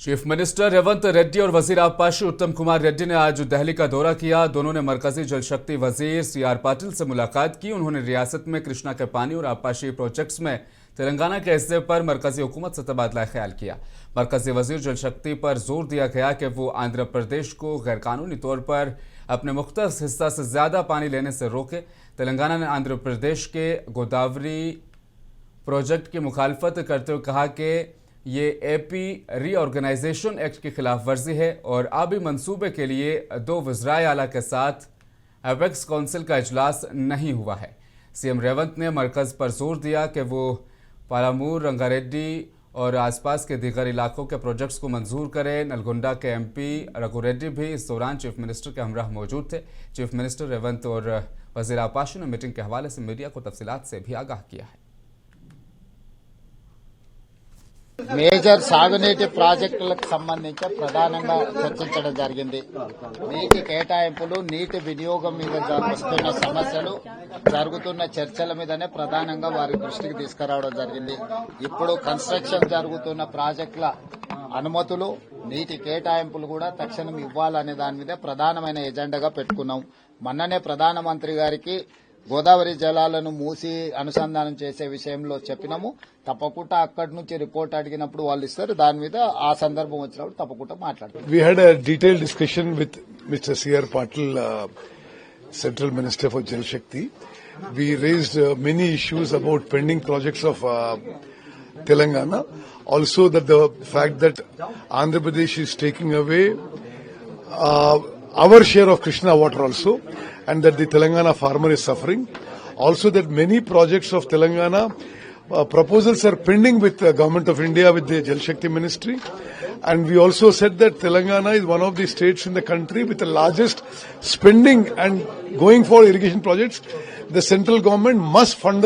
Chief minister Revanth Reddy और वजीर आबपाशी उत्तम कुमार रेड्डी ने आज दिल्ली का दौरा किया। दोनों ने मरकजी जल शक्ति वजीर सीआर पाटिल से मुलाकात की। उन्होंने रियासत में कृष्णा के पानी और आबपाशी प्रोजेक्ट्स में तेलंगाना के हिस्से पर मरकजी हुकूमत से तबादला ख्याल किया। मरकजी वजीर जल शक्ति पर जोर दिया गया कि वो आंध्र प्रदेश को गैरकानूनी तौर पर अपने मुख्तस हिस्सा से ज्यादा पानी लेने से रोके। तेलंगाना ने आंध्र प्रदेश के गोदावरी प्रोजेक्ट की मुखालफत करते हुए कहा कि ये एपी रीऑर्गेनाइजेशन एक्ट की खिलाफ वर्जी है और आबी मंसूबे के लिए दो वज़राए आला के साथ एपेक्स काउंसिल का इजलास नहीं हुआ है। सीएम रेवंत ने मरकज़ पर जोर दिया कि वो पालामूर, रंगारेड्डी और आसपास के दीगर इलाकों के प्रोजेक्ट्स को मंजूर करें। नलगोंडा के एमपी रघुरेड्डी भी इस दौरान चीफ मिनिस्टर के हमराह मौजूद थे। चीफ मिनिस्टर रेवंत और वज़ीर आबपाशी ने मीटिंग के हवाले से मीडिया को तफसीलात से भी आगाह किया है। మేజర్ సాగునీటి ప్రాజెక్టులకు సంబంధించి ప్రధానంగా చర్చించడం జరిగింది. నీటి కేటాయింపులు, నీటి వినియోగం మీద వస్తున్న సమస్యలు, జరుగుతున్న చర్చల మీదనే ప్రధానంగా వారి దృష్టికి తీసుకురావడం జరిగింది. ఇప్పుడు కన్స్ట్రక్షన్ జరుగుతున్న ప్రాజెక్టుల అనుమతులు, నీటి కేటాయింపులు కూడా తక్షణం ఇవ్వాలనే దాని మీద ప్రధానమైన ఎజెండాగా పెట్టుకున్నాం. మొన్ననే ప్రధానమంత్రి గారికి గోదావరి జలాలను మూసి అనుసంధానం చేసే విషయంలో చెప్పినాము. తప్పకుండా అక్కడి నుంచి రిపోర్ట్ అడిగినప్పుడు వాళ్ళు ఇస్తారు. దాని మీద ఆ సందర్భం వచ్చినప్పుడు తప్పకుండా మాట్లాడతాం. We had a detailed discussion with Mr. C.R. Patil, Central Minister for Jal Shakti. We raised many issues about pending projects of Telangana. Also that the fact that Andhra Pradesh is taking away our share of Krishna water also, and that the Telangana farmer is suffering. Also that many projects of Telangana proposals are pending with the Government of India, with the Jal Shakti Ministry. And we also said that Telangana is one of the states in the country with the largest spending and going for irrigation projects. The central government must fund